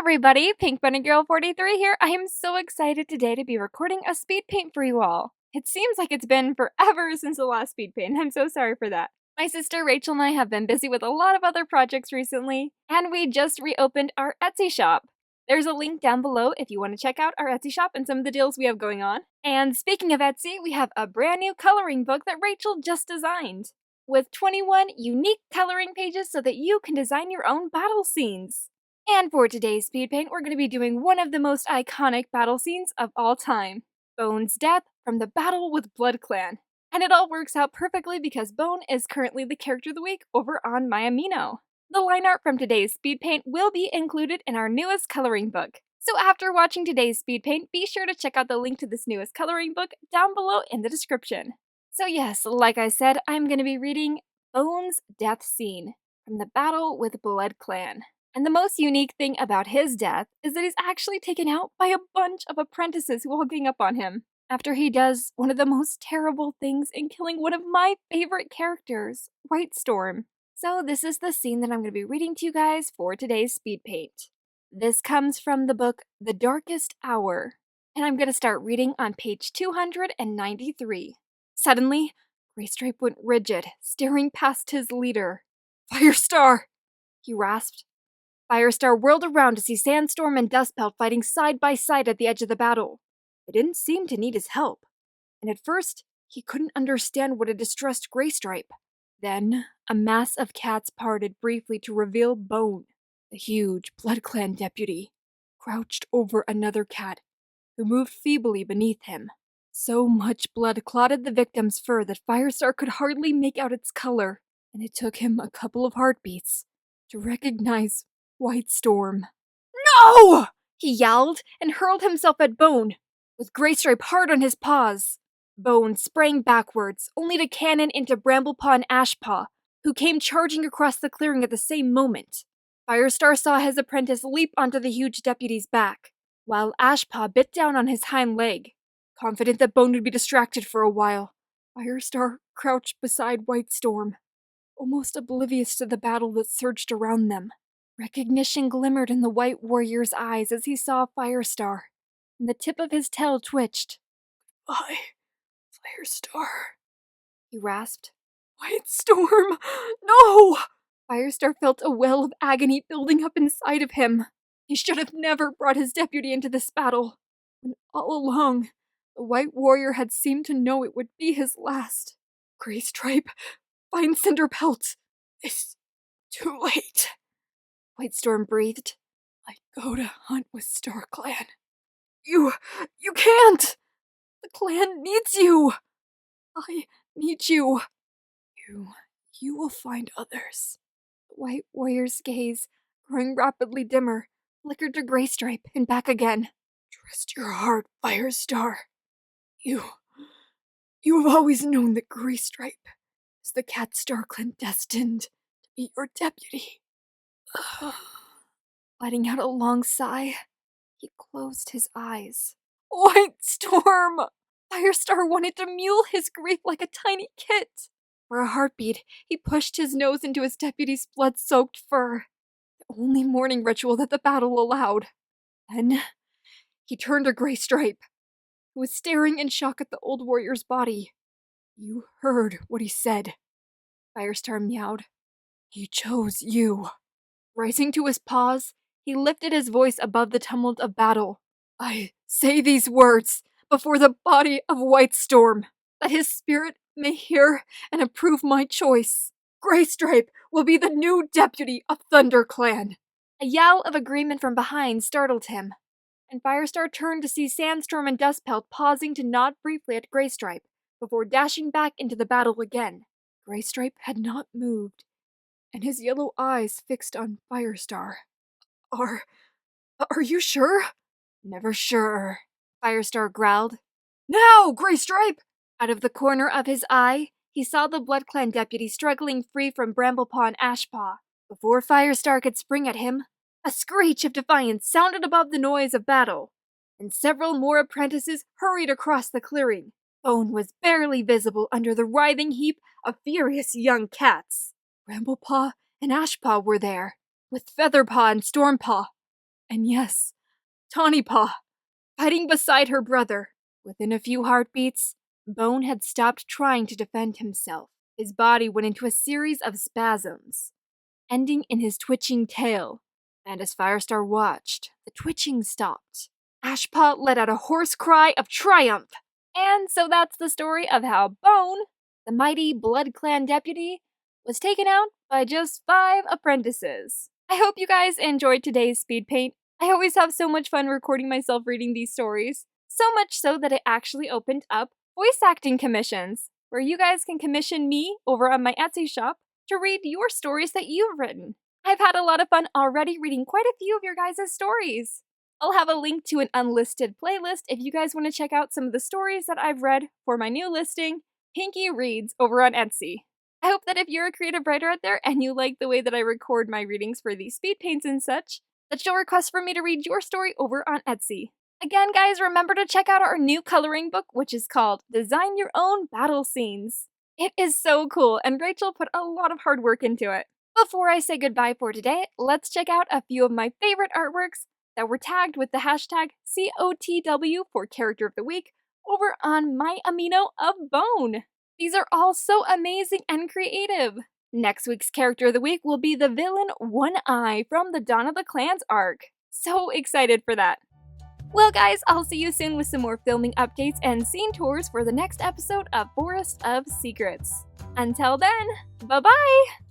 everybody, Pink Bunny Girl 43 here. I am so excited today to be recording a speed paint for you all. It seems like it's been forever since the last speed paint. I'm so sorry for that. My sister Rachel and I have been busy with a lot of other projects recently, and we just reopened our Etsy shop. There's a link down below if you want to check out our Etsy shop and some of the deals we have going on. And speaking of Etsy, we have a brand new coloring book that Rachel just designed, with 21 unique coloring pages so that you can design your own battle scenes. And for today's speed paint, we're going to be doing one of the most iconic battle scenes of all time, Bone's death from the battle with BloodClan. And it all works out perfectly because Bone is currently the character of the week over on my Amino. The line art from today's speed paint will be included in our newest coloring book. So after watching today's speed paint, be sure to check out the link to this newest coloring book down below in the description. So yes, like I said, I'm going to be reading Bone's death scene from the battle with BloodClan. And the most unique thing about his death is that he's actually taken out by a bunch of apprentices who all gang up on him after he does one of the most terrible things in killing one of my favorite characters, Whitestorm. So this is the scene that I'm going to be reading to you guys for today's speed paint. This comes from the book The Darkest Hour, and I'm going to start reading on page 293. Suddenly, Graystripe went rigid, staring past his leader. "Firestar!" he rasped. Firestar whirled around to see Sandstorm and Dustpelt fighting side by side at the edge of the battle. They didn't seem to need his help, and at first, he couldn't understand what had distressed Graystripe. Then, a mass of cats parted briefly to reveal Bone, the huge BloodClan deputy, crouched over another cat, who moved feebly beneath him. So much blood clotted the victim's fur that Firestar could hardly make out its color, and it took him a couple of heartbeats to recognize Whitestorm. "No!" he yelled and hurled himself at Bone, with Graystripe hard on his paws. Bone sprang backwards, only to cannon into Bramblepaw and Ashpaw, who came charging across the clearing at the same moment. Firestar saw his apprentice leap onto the huge deputy's back, while Ashpaw bit down on his hind leg. Confident that Bone would be distracted for a while, Firestar crouched beside Whitestorm, almost oblivious to the battle that surged around them. Recognition glimmered in the White Warrior's eyes as he saw Firestar, and the tip of his tail twitched. "Goodbye, Firestar," he rasped. "Whitestorm, no!" Firestar felt a well of agony building up inside of him. He should have never brought his deputy into this battle, when all along, the White Warrior had seemed to know it would be his last. "Graystripe, find Cinderpelt. It's too late," Whitestorm breathed. "I go to hunt with StarClan. You can't! The clan needs you! I need you. You will find others." The White Warrior's gaze, growing rapidly dimmer, flickered to Graystripe and back again. "Trust your heart, Firestar. You have always known that Graystripe is the cat StarClan destined to be your deputy." Letting out a long sigh, he closed his eyes. Whitestorm! Firestar wanted to mule his grief like a tiny kit. For a heartbeat, he pushed his nose into his deputy's blood-soaked fur, the only mourning ritual that the battle allowed. Then, he turned to Graystripe, who was staring in shock at the old warrior's body. "You heard what he said," Firestar meowed. "He chose you." Rising to his paws, he lifted his voice above the tumult of battle. "I say these words before the body of Whitestorm, that his spirit may hear and approve my choice. Graystripe will be the new deputy of ThunderClan." A yell of agreement from behind startled him, and Firestar turned to see Sandstorm and Dustpelt pausing to nod briefly at Graystripe before dashing back into the battle again. Graystripe had not moved, and his yellow eyes fixed on Firestar. Are you sure?" "Never sure," Firestar growled. "Now, Graystripe!" Out of the corner of his eye, he saw the BloodClan deputy struggling free from Bramblepaw and Ashpaw. Before Firestar could spring at him, a screech of defiance sounded above the noise of battle, and several more apprentices hurried across the clearing. Bone was barely visible under the writhing heap of furious young cats. Bramblepaw and Ashpaw were there, with Featherpaw and Stormpaw, And yes, Tawny Paw, fighting beside her brother. Within a few heartbeats, Bone had stopped trying to defend himself. His body went into a series of spasms, ending in his twitching tail. And as Firestar watched, the twitching stopped. Ashpaw let out a hoarse cry of triumph. And so that's the story of how Bone, the mighty Blood Clan deputy, was taken out by just 5 apprentices. I hope you guys enjoyed today's speed paint. I always have so much fun recording myself reading these stories. So much so that it actually opened up voice acting commissions, where you guys can commission me over on my Etsy shop to read your stories that you've written. I've had a lot of fun already reading quite a few of your guys' stories. I'll have a link to an unlisted playlist if you guys want to check out some of the stories that I've read for my new listing, Pinky Reads, over on Etsy. I hope that if you're a creative writer out there and you like the way that I record my readings for these speed paints and such, that you'll request for me to read your story over on Etsy. Again, guys, remember to check out our new coloring book, which is called Design Your Own Battle Scenes. It is so cool, and Rachel put a lot of hard work into it. Before I say goodbye for today, let's check out a few of my favorite artworks that were tagged with the hashtag COTW for Character of the Week over on my Amino of Bone. These are all so amazing and creative. Next week's Character of the Week will be the villain One Eye from the Dawn of the Clans arc. So excited for that. Well guys, I'll see you soon with some more filming updates and scene tours for the next episode of Forest of Secrets. Until then, bye-bye!